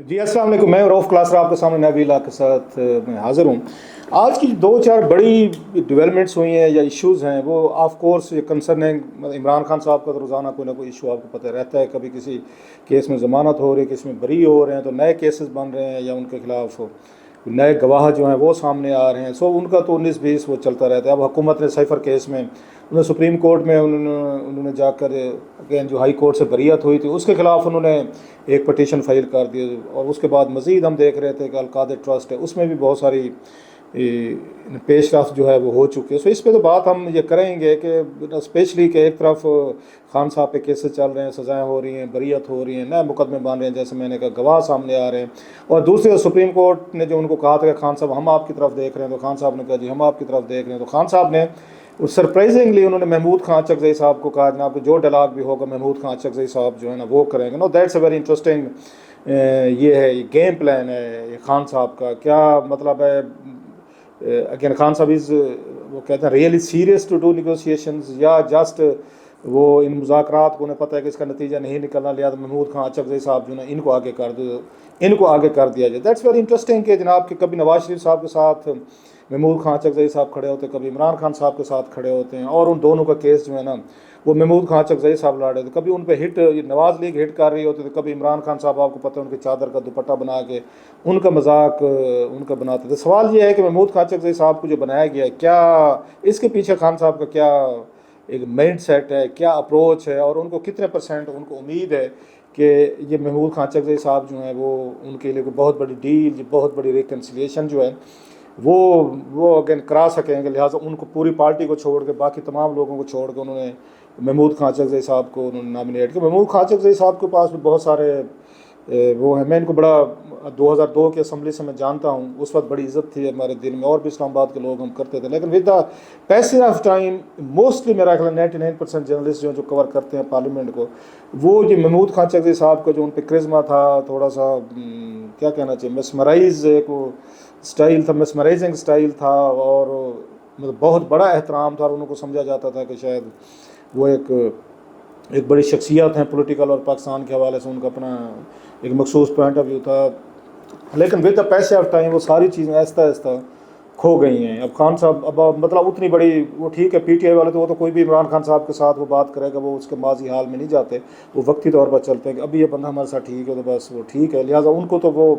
جی السلام علیکم، میں رؤف کلاسرا آپ کے سامنے نبیلا کے ساتھ میں حاضر ہوں۔ آج کی دو چار بڑی ڈیولپمنٹس ہوئی ہیں یا ایشوز ہیں، وہ آف کورس یہ کنسرننگ عمران خان صاحب کا تو روزانہ کوئی نہ کوئی ایشو آپ کو پتہ رہتا ہے، کبھی کسی کیس میں ضمانت ہو رہی ہے، کسی میں بری ہو رہے ہیں تو نئے کیسز بن رہے ہیں یا ان کے خلاف نئے گواہ جو ہیں وہ سامنے آ رہے ہیں، سو ان کا تو 19-20 وہ چلتا رہتا ہے۔ اب حکومت نے سائفر کیس میں انہوں نے سپریم کورٹ میں انہوں نے جا کر اگین جو ہائی کورٹ سے بریت ہوئی تھی اس کے خلاف انہوں نے ایک پٹیشن فائل کر دی، اور اس کے بعد مزید ہم دیکھ رہے تھے کہ القادر ٹرسٹ ہے، اس میں بھی بہت ساری پیش رفت جو ہے وہ ہو چکی ہے۔ سو اس پہ تو بات ہم یہ کریں گے کہ اسپیشلی کہ ایک طرف خان صاحب پہ کیسز چل رہے ہیں، سزائیں ہو رہی ہیں، بریت ہو رہی ہیں، نئے مقدمے بن رہے ہیں، جیسے میں نے کہا گواہ سامنے آ رہے ہیں، اور دوسری سپریم کورٹ نے جو ان کو کہا تھا کہ خان صاحب ہم آپ کی طرف دیکھ رہے ہیں، تو خان صاحب نے کہا جی ہم آپ کی طرف دیکھ رہے ہیں، تو خان صاحب نے سرپرائزنگلی انہوں نے محمود خان چکزئی صاحب کو کہا جناب جو ڈائلاگ بھی ہوگا محمود خان چکزئی صاحب جو ہے نا وہ کریں گے۔ نو دیٹس اے ویری انٹرسٹنگ، یہ ہے یہ گیم پلان ہے یہ خان صاحب کا، کیا مطلب ہے؟ اگین خان صاحب وہ کہتے ہیں really serious to do negotiations, یا جسٹ وہ ان مذاکرات کو انہیں پتہ ہے کہ اس کا نتیجہ نہیں نکلنا، لہٰذا محمود خان چکزئی صاحب جو ہے ان کو آگے کر دو، ان کو آگے کر دیا جائے۔ دیٹس ویری انٹرسٹنگ کہ جناب کہ کبھی نواز شریف صاحب کے ساتھ محمود خان چکزئی صاحب کھڑے ہوتے ہیں، کبھی عمران خان صاحب کے ساتھ کھڑے ہوتے ہیں، اور ان دونوں کا کیس جو ہے نا وہ محمود خان چکزئی صاحب لڑ رہے تھے، کبھی ان پہ ہٹ نواز لیگ ہٹ کر رہی ہوتی تھی، کبھی عمران خان صاحب آپ کو پتہ ہے ان کی چادر کا دوپٹہ بنا کے ان کا مذاق ان کا بناتے تھے۔ سوال یہ ہے کہ محمود خان چکزئی صاحب کو جو بنایا گیا ہے، کیا اس کے پیچھے خان صاحب کا کیا ایک مائنڈ سیٹ ہے، کیا اپروچ ہے، اور ان کو کتنے پرسنٹ ان کو امید ہے کہ یہ محمود خان چکزئی صاحب جو ہیں وہ ان کے لیے کوئی بہت بڑی ڈیل، بہت بڑی ریکنسیلیشن جو ہے وہ اگین کرا سکیں گے، لہٰذا ان کو پوری پارٹی کو چھوڑ کے باقی تمام لوگوں کو چھوڑ کے انہوں نے محمود خان چکزئی صاحب کو انہوں نے نامینیٹ کیا۔ محمود خان چکزئی صاحب کے پاس بھی بہت سارے وہ ہیں، میں ان کو بڑا 2002 کے اسمبلی سے میں جانتا ہوں، اس وقت بڑی عزت تھی ہمارے دل میں، اور بھی اسلام آباد کے لوگ ہم کرتے تھے، لیکن with the passage of time mostly میرا خیال 99% جرنلسٹ جو کور کرتے ہیں پارلیمنٹ کو، وہ جو محمود خان چکزئی صاحب کا جو ان پہ کرزما تھا، تھوڑا سا کیا کہنا چاہیے، مسمرائز ایک اسٹائل تھا، مسمرائزنگ اسٹائل تھا، اور مطلب بہت بڑا احترام تھا، اور ان کو سمجھا جاتا تھا کہ شاید وہ ایک بڑی شخصیت ہیں پولیٹیکل، اور پاکستان کے حوالے سے ان کا اپنا ایک مخصوص پوائنٹ آف ویو تھا، لیکن with the passage of time وہ ساری چیزیں آہستہ آہستہ کھو گئی ہیں۔ اب خان صاحب اب مطلب اتنی بڑی وہ ٹھیک ہے پی ٹی آئی والے تو وہ تو کوئی بھی عمران خان صاحب کے ساتھ وہ بات کرے گا، وہ اس کے ماضی حال میں نہیں جاتے، وہ وقتی طور پر چلتے ہیں کہ ابھی یہ بندہ ہمارے ساتھ ٹھیک ہے تو بس وہ ٹھیک ہے، لہٰذا ان کو تو وہ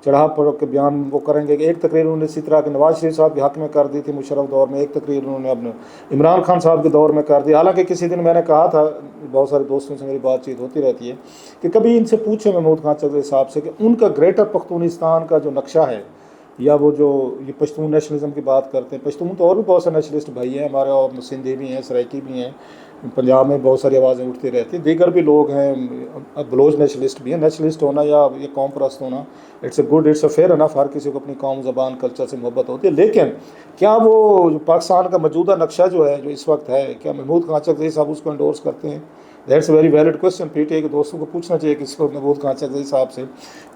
چڑھا پڑھ کے بیان وہ کریں گے کہ ایک تقریر انہوں نے اسی طرح کہ نواز شریف صاحب کے حق میں کر دی تھی مشرف دور میں، ایک تقریر انہوں نے اپنے عمران خان صاحب کے دور میں کر دی۔ حالانکہ کسی دن میں نے کہا تھا، بہت سارے دوستوں سے میری بات چیت ہوتی رہتی ہے، کہ کبھی ان سے پوچھیں محمود خان چکزئی صاحب سے کہ ان کا گریٹر پختونستان کا جو نقشہ ہے، یا وہ جو یہ پشتون نیشنلزم کی بات کرتے ہیں، پشتون تو اور بھی بہت سے نیشنلسٹ بھائی ہیں ہمارے، اور سندھی بھی ہیں، سرائکی بھی ہیں، پنجاب میں بہت ساری آوازیں اٹھتی رہتی ہیں، دیگر بھی لوگ ہیں، بلوچ نیشنلسٹ بھی ہیں۔ نیشنلسٹ ہونا یا یہ قوم پرست ہونا it's a good, it's a fair enough, ہر کسی کو اپنی قوم، زبان، کلچر سے محبت ہوتی ہے، لیکن کیا وہ جو پاکستان کا موجودہ نقشہ جو ہے جو اس وقت ہے، کیا محمود خان چکزئی صاحب اس کو انڈورس کرتے ہیں؟ That's a very valid question. P T I کے دوستوں کو پوچھنا چاہیے کسی کو، محمود خان چکزئی صاحب سے،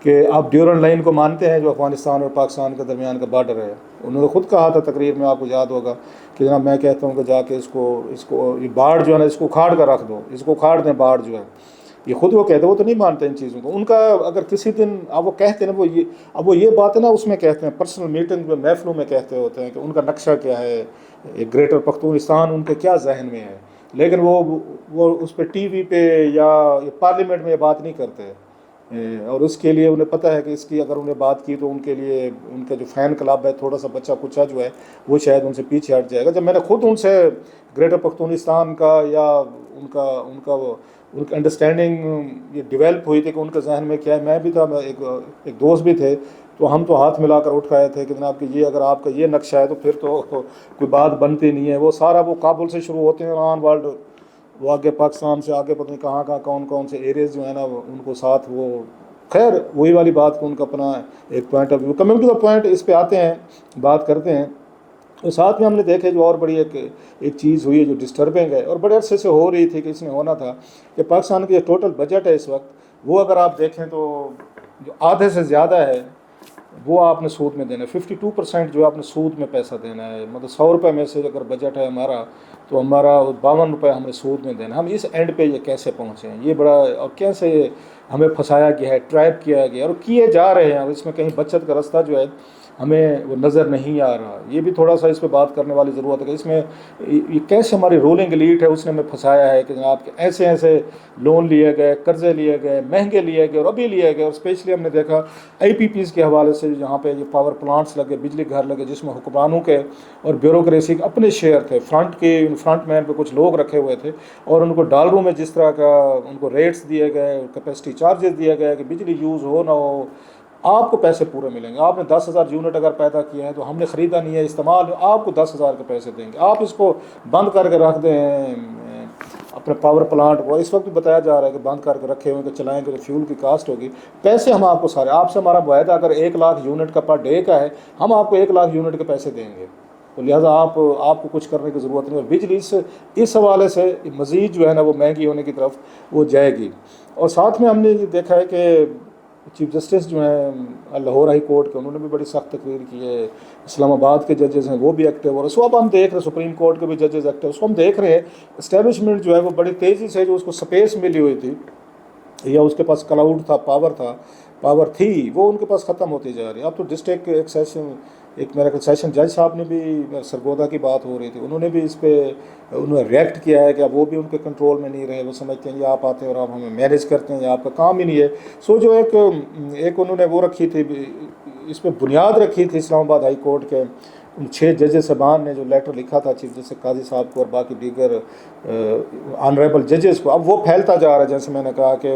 کہ آپ ڈیورنڈ لائن کو مانتے ہیں جو افغانستان اور پاکستان کے درمیان کا بارڈر ہے؟ انہوں نے خود کہا تھا تقریر میں، آپ کو یاد ہوگا کہ جناب میں کہتا ہوں کہ جا کے اس کو یہ باڑ جو ہے نا اس کو اکھاڑ کر رکھ دو، اس کو اکھاڑ دیں باڑ جو ہے، یہ خود وہ کہتے ہیں، وہ تو نہیں مانتے ان چیزوں کو۔ ان کا اگر کسی دن اب وہ کہتے ہیں اب وہ یہ بات ہے نا اس میں کہتے ہیں، پرسنل میٹنگ میں، محفلوں میں کہتے ہوتے ہیں کہ ان کا نقشہ کیا ہے، ایک گریٹر پختونستان ان کے کیا ذہن میں ہے، لیکن وہ اس پہ ٹی وی پہ یا پارلیمنٹ میں یہ بات نہیں کرتے، اور اس کے لیے انہیں پتہ ہے کہ اس کی اگر انہیں بات کی تو ان کے لیے ان کا جو فین کلب ہے تھوڑا سا بچہ کچا جو ہے وہ شاید ان سے پیچھے ہٹ جائے گا۔ جب میں نے خود ان سے گریٹر پختونستان کا یا ان کا انڈرسٹینڈنگ یہ ڈیولپ ہوئی تھی کہ ان کے ذہن میں کیا ہے، میں بھی تھا، ایک دوست بھی تھے، تو ہم تو ہاتھ ملا کر اٹھ آئے تھے کہ جناب کہ یہ اگر آپ کا یہ نقشہ ہے تو پھر تو کوئی بات بنتی نہیں ہے۔ وہ سارا وہ کابل سے شروع ہوتے ہیں آن ورلڈ، وہ آگے پاکستان سے آگے پتہ نہیں کہاں کون سے ایریز جو ہیں نا ان کو ساتھ، وہ خیر وہی والی بات کو ان کا اپنا ایک point of view, coming to the point, اس پہ آتے ہیں بات کرتے ہیں۔ اور ساتھ میں ہم نے دیکھے جو اور بڑی ایک چیز ہوئی ہے جو ڈسٹربنگ ہے اور بڑے عرصے سے ہو رہی تھی کہ اس میں ہونا تھا، کہ پاکستان کا جو ٹوٹل بجٹ ہے اس وقت، وہ اگر آپ دیکھیں تو جو آدھے سے زیادہ ہے وہ آپ نے سود میں دینا ہے. 52% جو آپ نے سود میں پیسہ دینا ہے. مطلب 100 روپے میں سے اگر بجٹ ہے ہمارا تو ہمارا 52 روپے ہمیں سود میں دینا. ہم اس اینڈ پہ یہ کیسے پہنچے ہیں, یہ بڑا, اور کیسے ہمیں پھنسایا گیا ہے, ٹریپ کیا گیا اور کیے جا رہے ہیں. اور اس میں کہیں بچت کا راستہ جو ہے ہمیں وہ نظر نہیں آ رہا. یہ بھی تھوڑا سا اس پہ بات کرنے والی ضرورت ہے کہ اس میں یہ کیسے ہماری رولنگ ایلیٹ ہے اس نے ہمیں پھنسایا ہے کہ جناب ایسے ایسے لون لیے گئے, قرضے لیے گئے, مہنگے لیے گئے اور ابھی لیے گئے. اور اسپیشلی ہم نے دیکھا آئی پی پیز کے حوالے سے جہاں پہ یہ پاور پلانٹس لگے, بجلی گھر لگے, جس میں حکمرانوں کے اور بیوروکریسی کے اپنے شیئر تھے. فرنٹ مین پہ کچھ لوگ رکھے ہوئے تھے اور ان کو ڈالروں میں جس طرح کا ان کو ریٹس دیے گئے, کیپیسٹی چارجز دیے گئے کہ بجلی یوز ہو نہ ہو آپ کو پیسے پورے ملیں گے. آپ نے 10,000 یونٹ اگر پیدا کیے ہیں تو ہم نے خریدا نہیں ہے, استعمال آپ کو 10,000 کے پیسے دیں گے. آپ اس کو بند کر کے رکھ دیں اپنے پاور پلانٹ کو. اس وقت بھی بتایا جا رہا ہے کہ بند کر کے رکھے ہوئے کہ چلائیں گے تو فیول کی کاسٹ ہوگی. پیسے ہم آپ کو سارے, آپ سے ہمارا معاہدہ اگر 1,00,000 یونٹ کا پر ڈے کا ہے, ہم آپ کو 1,00,000 یونٹ کے پیسے دیں گے. تو لہٰذا آپ کو کچھ کرنے کی ضرورت نہیں. اور بجلی اس حوالے سے مزید جو ہے نا وہ مہنگی ہونے کی طرف وہ جائے گی. اور ساتھ میں ہم نے یہ دیکھا ہے کہ چیف جسٹس جو ہیں لاہور ہائی کورٹ کے, انہوں نے بھی بڑی سخت تقریر کی ہے. اسلام آباد کے ججز ہیں وہ بھی ایکٹیو, اور اس کو اب ہم دیکھ رہے ہیں سپریم کورٹ کے بھی ججز ایکٹیو. اس کو ہم دیکھ رہے ہیں اسٹیبلشمنٹ جو ہے وہ بڑی تیزی سے, جو اس کو سپیس ملی ہوئی تھی یا اس کے پاس کلاؤڈ تھا, پاور تھی, وہ ان کے پاس ختم ہوتی جا رہی ہے. اب تو ڈسٹرکٹ ایک سیشن, ایک میرا سیشن جج صاحب نے بھی, سرگودا کی بات ہو رہی تھی, انہوں نے بھی اس پہ انہوں نے ریئیکٹ کیا ہے کہ اب وہ بھی ان کے کنٹرول میں نہیں رہے. وہ سمجھتے ہیں یہ آپ آتے ہیں اور آپ ہمیں مینیج کرتے ہیں, یہ آپ کا کام ہی نہیں ہے. سو جو ایک انہوں نے وہ رکھی تھی, اس پہ بنیاد رکھی تھی اسلام آباد ہائی کورٹ کے ان 6 ججز صاحبان نے جو لیٹر لکھا تھا چیف جسٹس قاضی صاحب کو اور باقی دیگر آنریبل ججز کو, اب وہ پھیلتا جا رہا ہے. جیسے میں نے کہا کہ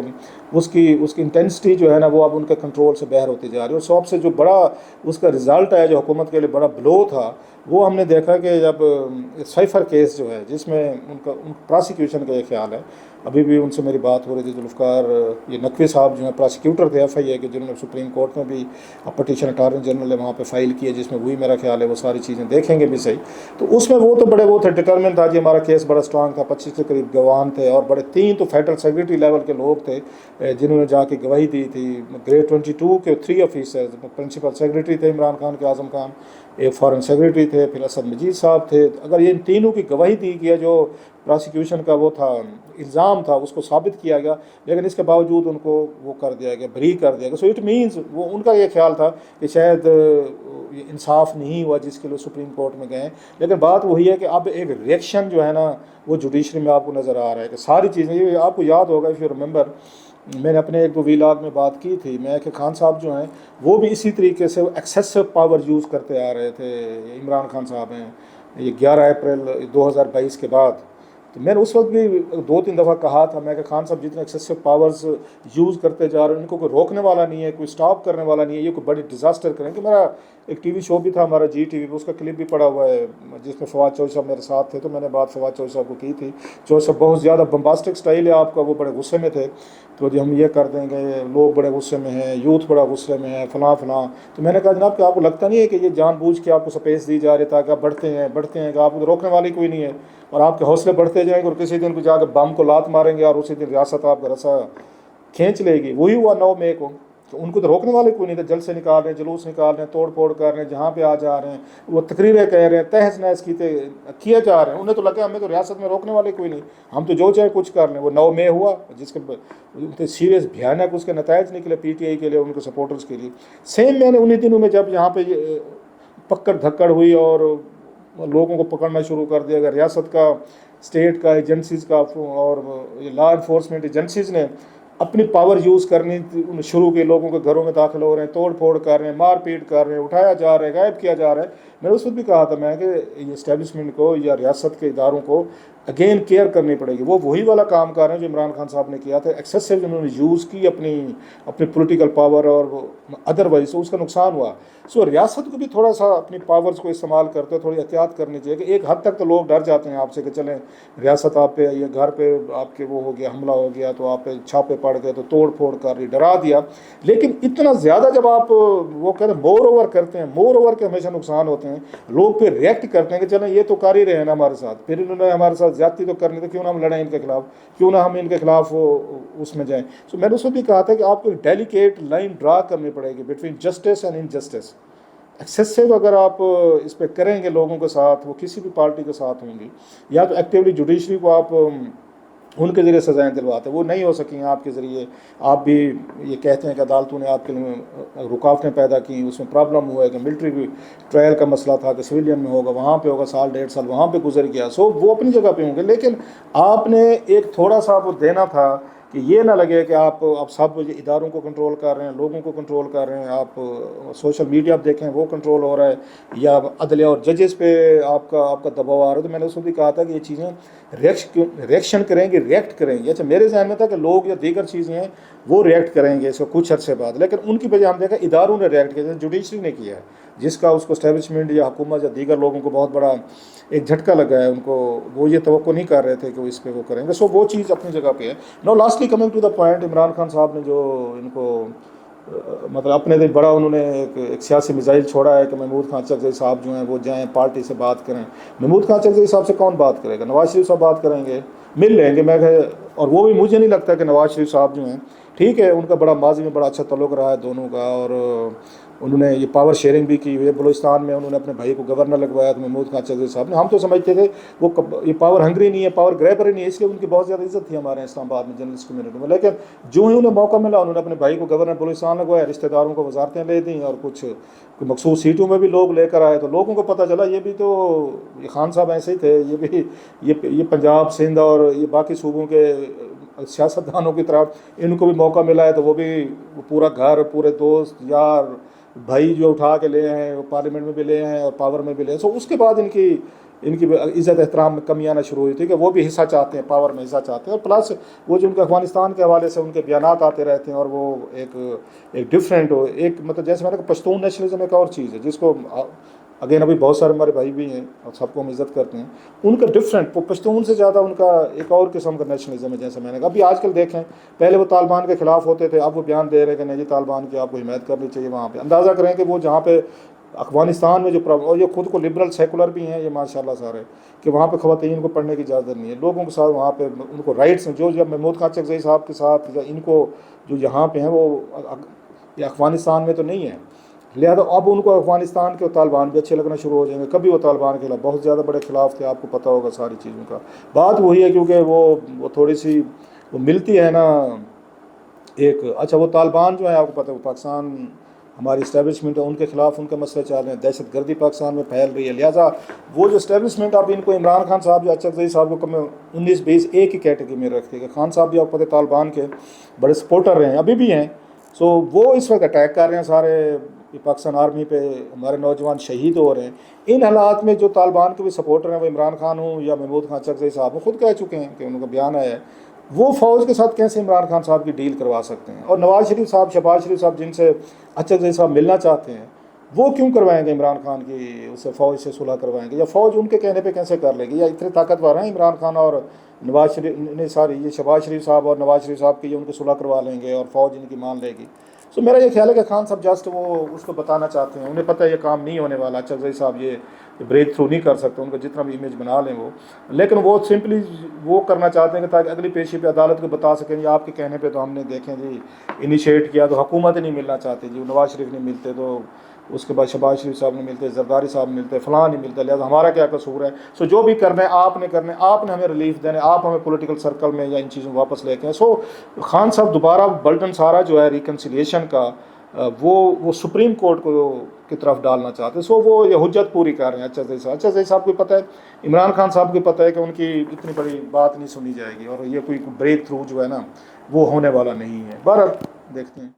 اس کی انٹینسٹی جو ہے نا وہ اب ان کے کنٹرول سے باہر ہوتی جا رہی ہے. اور سب سے جو بڑا اس کا رزلٹ ہے جو حکومت کے لیے بڑا بلو تھا, وہ ہم نے دیکھا کہ جب سائفر کیس جو ہے جس میں ان پراسیکیوشن کا یہ خیال ہے, ابھی بھی ان سے میری بات ہو رہی تھی, ذوالفقار یہ نقوی صاحب جو ہیں پراسیکیوٹر تھے ایف آئی اے کے, جنہوں نے سپریم کورٹ میں بھی پٹیشن اٹارنی جنرل نے وہاں پہ فائل کی ہے, جس میں وہی میرا خیال ہے وہ ساری چیزیں دیکھیں گے بھی صحیح. تو اس میں وہ تو بڑے وہ تھے, ڈٹرمنٹ تھا جی, ہمارا کیس بڑا اسٹرانگ تھا, 25 کے قریب گواہان تھے اور بڑے 3 تو فیڈرل سیکریٹری لیول کے لوگ تھے جنہوں نے جا کے گواہی دی تھی. گریڈ 22 کے 3 آفیسرز, پرنسپل سیکریٹری تھے عمران خان کے, اعظم خان, ایک فارن سیکریٹری تھے, پھر اسد مجید صاحب تھے. اگر یہ ان تینوں کی گواہی دی گئی, جو پراسیکیوشن کا وہ تھا الزام تھا اس کو ثابت کیا گیا, لیکن اس کے باوجود ان کو وہ کر دیا گیا, بری کر دیا گیا. سو اٹ مینز وہ ان کا یہ خیال تھا کہ شاید یہ انصاف نہیں ہوا جس کے لیے سپریم کورٹ میں گئے. لیکن بات وہی ہے کہ اب ایک ریئیکشن جو ہے نا وہ جوڈیشری میں آپ کو نظر آ رہا ہے کہ ساری چیزیں, یہ آپ کو یاد ہوگا اف یو ریممبر, میں نے اپنے 1-2 ویلاگ میں بات کی تھی میں کہ خان صاحب جو ہیں وہ بھی اسی طریقے سے ایکسیسو پاور یوز کرتے آ رہے تھے. عمران خان صاحب ہیں, یہ 11 اپریل 2022 کے بعد, تو میں نے اس وقت بھی 2-3 دفعہ کہا تھا میں کہ خان صاحب جتنے ایکسیسو پاورز یوز کرتے جا رہے ہیں ان کو کوئی روکنے والا نہیں ہے, کوئی سٹاپ کرنے والا نہیں ہے, یہ کوئی بڑی ڈیزاسٹر کریں. کہ میرا ایک ٹی وی شو بھی تھا ہمارا جی ٹی وی پہ, اس کا کلپ بھی پڑا ہوا ہے جس میں فواد چوہدری صاحب میرے ساتھ تھے. تو میں نے بات فواد چوہدری صاحب کو کی تھی. چوہدری صاحب بہت زیادہ بمباسٹک سٹائل ہے آپ کا, وہ بڑے غصے میں تھے, تو جی ہم یہ کر دیں گے, لوگ بڑے غصے میں ہیں, یوتھ بڑا غصے میں ہے, فلاں. تو میں نے کہا جناب کہ آپ کو لگتا نہیں ہے کہ یہ جان بوجھ کے آپ کو سپیس دی جا رہی ہے تاکہ آپ بڑھتے ہیں کہ آپ کو روکنے والی کوئی نہیں ہے, اور آپ کے حوصلے بڑھتے جائیں گے اور کسی دن کو جا کے بم کو لات ماریں گے اور اسی دن ریاست آپ کا رسا کھینچ لے گی. وہی ہوا 9 مئی کو. تو ان کو تو روکنے والے کوئی نہیں تھے, جل سے نکال رہے ہیں, جلوس نکال رہے ہیں, توڑ پھوڑ کر رہے ہیں, جہاں پہ آ جا رہے ہیں, وہ تقریریں کہہ رہے ہیں, تہس نہس کیے جا رہے ہیں. انہیں تو لگا ہمیں تو ریاست میں روکنے والے کوئی نہیں, ہم تو جو چاہے کچھ کر لیں. وہ 9 مئی ہوا جس کے سیریس بھیانک اس کے نتائج نکلے پی ٹی آئی کے لیے, ان کے سپورٹرز کے لیے. سیم میں نے انہیں دنوں میں جب یہاں پہ پکڑ دھکڑ ہوئی اور لوگوں کو پکڑنا شروع کر دیا گیا, ریاست کا, اسٹیٹ کا, ایجنسیز کا اور لا انفورسمنٹ ایجنسیز نے اپنی پاور یوز کرنی شروع کی, لوگوں کے گھروں میں داخل ہو رہے ہیں, توڑ پھوڑ کر رہے ہیں, مار پیٹ کر رہے ہیں, اٹھایا جا رہا ہے, غائب کیا جا رہا ہے. میں نے اس وقت بھی کہا تھا میں کہ یہ اسٹیبلشمنٹ کو یا ریاست کے اداروں کو اگین کیئر کرنی پڑے گی. وہ وہی والا کام کر رہے ہیں جو عمران خان صاحب نے کیا تھا, ایکسیسو انہوں نے یوز کی اپنی پولیٹیکل پاور, اور ادروائز اس کا نقصان ہوا. سو ریاست کو بھی تھوڑا سا اپنی پاورز کو استعمال کرتے ہوئے تھوڑی احتیاط کرنی چاہیے. کہ ایک حد تک تو لوگ ڈر جاتے ہیں آپ سے کہ چلیں ریاست آپ پہ, یہ گھر پہ آپ کے وہ ہو گیا, حملہ ہو گیا, تو آپ پہ چھاپے پڑ گئے, تو توڑ پھوڑ کر رہی, ڈرا دیا. لیکن اتنا زیادہ جب آپ وہ کہتے ہیں مور اوور کرتے ہیں, مور اوور کے ہمیشہ نقصان ہوتے ہیں. لوگ پہ ریئیکٹ کرتے ہیں کہ چلیں یہ تو کر ہی رہے ہیں نا ہمارے ساتھ, پھر انہوں نے ہمارے ساتھ زیادتی تو کرنی تو کیوں نہ ہم لڑیں ان کے خلاف, کیوں نہ ہم ان کے خلاف اس میں جائیں. سو میں نے اس وقت بھی کہا تھا کہ آپ کو ایک ڈیلیکیٹ لائن ڈرا کرنی پڑے گی between justice and injustice. Excessive اگر آپ اس پہ کریں گے لوگوں کے ساتھ, وہ کسی بھی پارٹی کے ساتھ ہوں گی, یا تو ایکٹیولی جوڈیشری کو آپ ان کے ذریعے سزائیں دلواتے, وہ نہیں ہو سکیں آپ کے ذریعے. آپ بھی یہ کہتے ہیں کہ عدالتوں نے آپ کے لیے رکاوٹیں پیدا کی, اس میں پرابلم ہوا ہے کہ ملٹری ٹرائل کا مسئلہ تھا کہ سویلین میں ہوگا, وہاں پہ ہوگا, سال 1.5 سال وہاں پہ گزر گیا. سو وہ اپنی جگہ پہ ہوں گے, لیکن آپ نے ایک تھوڑا سا وہ دینا تھا کہ یہ نہ لگے کہ آپ سب اداروں کو کنٹرول کر رہے ہیں, لوگوں کو کنٹرول کر رہے ہیں, آپ سوشل میڈیا پہ دیکھیں وہ کنٹرول ہو رہا ہے, یا عدلیہ اور ججز پہ آپ کا دباؤ آ رہا ہے. تو میں نے اس کو بھی کہا تھا کہ یہ چیزیں ریئیکشن کریں گے, ریئیکٹ کریں گے. اچھا میرے ذہن میں تھا کہ لوگ یا دیگر چیزیں ہیں وہ ریئیکٹ کریں گے اس کو کچھ عرصے بعد, لیکن ان کی وجہ ہم دیکھا اداروں نے ریئیکٹ کیا, جوڈیشری نے کیا ہے, جس کا اس کو اسٹیبلشمنٹ یا حکومت یا دیگر لوگوں کو بہت بڑا ایک جھٹکا لگا ہے. ان کو وہ یہ توقع نہیں کر رہے تھے کہ وہ اس پہ وہ کریں گے. سو وہ چیز اپنی جگہ پہ ہے. No lastly coming to the point, Imran Khan صاحب نے جو ان کو مطلب اپنے دل بڑا انہوں نے ایک سیاسی میزائل چھوڑا ہے کہ محمود خان چکزئی صاحب جو ہیں وہ جائیں پارٹی سے بات کریں. محمود خان چکزئی صاحب سے کون بات کرے گا؟ نواز شریف صاحب بات کریں گے, مل لیں گے. میں اور وہ بھی مجھے نہیں لگتا کہ نواز شریف صاحب جو ہیں, ٹھیک ہے ان کا بڑا ماضی میں بڑا اچھا تعلق رہا ہے دونوں کا, اور انہوں نے یہ پاور شیئرنگ بھی کی ہوئی ہے. بلوچستان میں انہوں نے اپنے بھائی کو گورنر لگوایا تھا محمود خان چکزئی صاحب نے. ہم تو سمجھتے تھے وہ یہ پاور ہنگری نہیں ہے, پاور گریبر نہیں ہے, اس لیے ان کی بہت زیادہ عزت تھی ہمارے اسلام آباد میں جرنلسٹ کمیونٹی میں. لیکن جو ہی انہیں موقع ملا انہوں نے اپنے بھائی کو گورنر بلوچستان لگوایا, رشتہ داروں کو وزارتیں لے دیں, اور کچھ مخصوص سیٹوں میں بھی لوگ لے کر آئے. تو لوگوں کو پتہ چلا یہ بھی تو یہ خان صاحب ایسے ہی تھے, یہ بھی یہ پنجاب سندھ اور یہ باقی صوبوں کے سیاستدانوں کی طرف ان کو بھی موقع ملا ہے, تو وہ بھی پورا گھر, پورے دوست یار بھائی جو اٹھا کے لے ہیں, وہ پارلیمنٹ میں بھی لے ہیں اور پاور میں بھی لے ہیں. سو اس کے بعد ان کی عزت احترام میں کمی آنا شروع ہوئی تھی کہ وہ بھی حصہ چاہتے ہیں, پاور میں حصہ چاہتے ہیں. اور پلس وہ جو ان کے افغانستان کے حوالے سے ان کے بیانات آتے رہتے ہیں, اور وہ ایک ڈفرینٹ ایک مطلب جیسے میں نے کہا پشتون نیشنلزم ایک اور چیز ہے جس کو اگین ابھی بہت سارے ہمارے بھائی بھی ہیں اور سب کو ہم عزت کرتے ہیں. ان کا ڈفرینٹ پشتون سے زیادہ ان کا ایک اور قسم کا نیشنلزم ہے. جیسے میں نے کہا ابھی آج کل دیکھیں, پہلے وہ طالبان کے خلاف ہوتے تھے, اب وہ بیان دے رہے ہیں کہ نہیں جی طالبان کی آپ کو حمایت کرنی چاہیے. وہاں پہ اندازہ کریں کہ وہ جہاں پہ افغانستان میں جو اور یہ خود کو لبرل سیکولر بھی ہیں یہ ماشاء اللہ سارے, کہ وہاں پہ خواتین کو پڑھنے کی اجازت نہیں ہے, لوگوں کے ساتھ وہاں پہ ان کو رائٹس ہیں جو جب محمود خان چکزئی صاحب کے ساتھ یا ان کو جو یہاں پہ ہیں وہ یہ افغانستان میں تو نہیں ہے. لہٰذا اب ان کو افغانستان کے طالبان بھی اچھے لگنا شروع ہو جائیں گے. کبھی وہ طالبان کے خلاف بہت زیادہ بڑے خلاف تھے, آپ کو پتہ ہوگا ساری چیزوں کا. بات وہی ہے کیونکہ وہ تھوڑی سی وہ ملتی ہے نا ایک. اچھا وہ طالبان جو ہیں آپ کو پتہ ہے وہ پاکستان ہماری اسٹیبلشمنٹ ہے, ان کے خلاف ان کے مسئلے چل رہے ہیں, دہشت گردی پاکستان میں پھیل رہی ہے. لہٰذا وہ جو اسٹیبلشمنٹ اب ان کو عمران خان صاحب یا چکزئی صاحب کو 19-20 ایک ہی کیٹیگری میں رکھتے ہیں. خان صاحب بھی آپ کو پتہ ہے طالبان کے بڑے سپورٹر رہے ہیں, ابھی بھی ہیں. سو وہ اس وقت اٹیک کر رہے ہیں سارے پاکستان آرمی پہ, ہمارے نوجوان شہید ہو رہے ہیں. ان حالات میں جو طالبان کے بھی سپورٹر ہیں وہ عمران خان ہوں یا محمود خان چکزئی صاحب وہ خود کہہ چکے ہیں کہ ان کا بیان آیا ہے, وہ فوج کے ساتھ کیسے عمران خان صاحب کی ڈیل کروا سکتے ہیں. اور نواز شریف صاحب, شہباز شریف صاحب جن سے چکزئی صاحب ملنا چاہتے ہیں, وہ کیوں کروائیں گے عمران خان کی اس سے فوج سے صلح کروائیں گے, یا فوج ان کے کہنے پہ کیسے کر لے گی؟ یا اتنے طاقتور ہیں عمران خان اور نواز شریف نے, ساری یہ شہباز شریف صاحب اور نواز شریف صاحب کی یہ ان کو صلح کروا لیں گے اور فوج ان کی مان لے گی. سو میرا یہ خیال ہے کہ خان صاحب جسٹ وہ اس کو بتانا چاہتے ہیں, انہیں پتہ ہے یہ کام نہیں ہونے والا, چکزئی صاحب یہ بریک تھرو نہیں کر سکتے, ان کا جتنا بھی امیج بنا لیں وہ, لیکن وہ سمپلی وہ کرنا چاہتے ہیں کہ تاکہ اگلی پیشی پہ عدالت کو بتا سکیں یہ آپ کے کہنے پہ تو ہم نے دیکھیں جی انیشیٹ کیا, تو حکومت نہیں ملنا چاہتی جی, نواز شریف نہیں ملتے, تو اس کے بعد شہباز شریف صاحب نہیں ملتے, زرداری صاحب ملتے, فلاں نہیں ملتا, لہٰذا ہمارا کیا قصور ہے. سو جو بھی کرنا ہے آپ نے کرنا ہے, آپ نے ہمیں ریلیف دینا ہے, آپ ہمیں پولیٹیکل سرکل میں یا ان چیزوں کو واپس لے کے. سو خان صاحب دوبارہ برڈن سارا جو ہے ریکنسیلیشن کا وہ سپریم کورٹ کی طرف ڈالنا چاہتے ہیں. سو وہ یہ حجت پوری کر رہے ہیں. چکزئی صاحب کو پتہ ہے, عمران خان صاحب کو پتہ ہے کہ ان کی اتنی بڑی بات نہیں سنی جائے گی, اور یہ کوئی بریک تھرو جو ہے نا وہ ہونے والا نہیں ہے. بہرحال دیکھتے ہیں.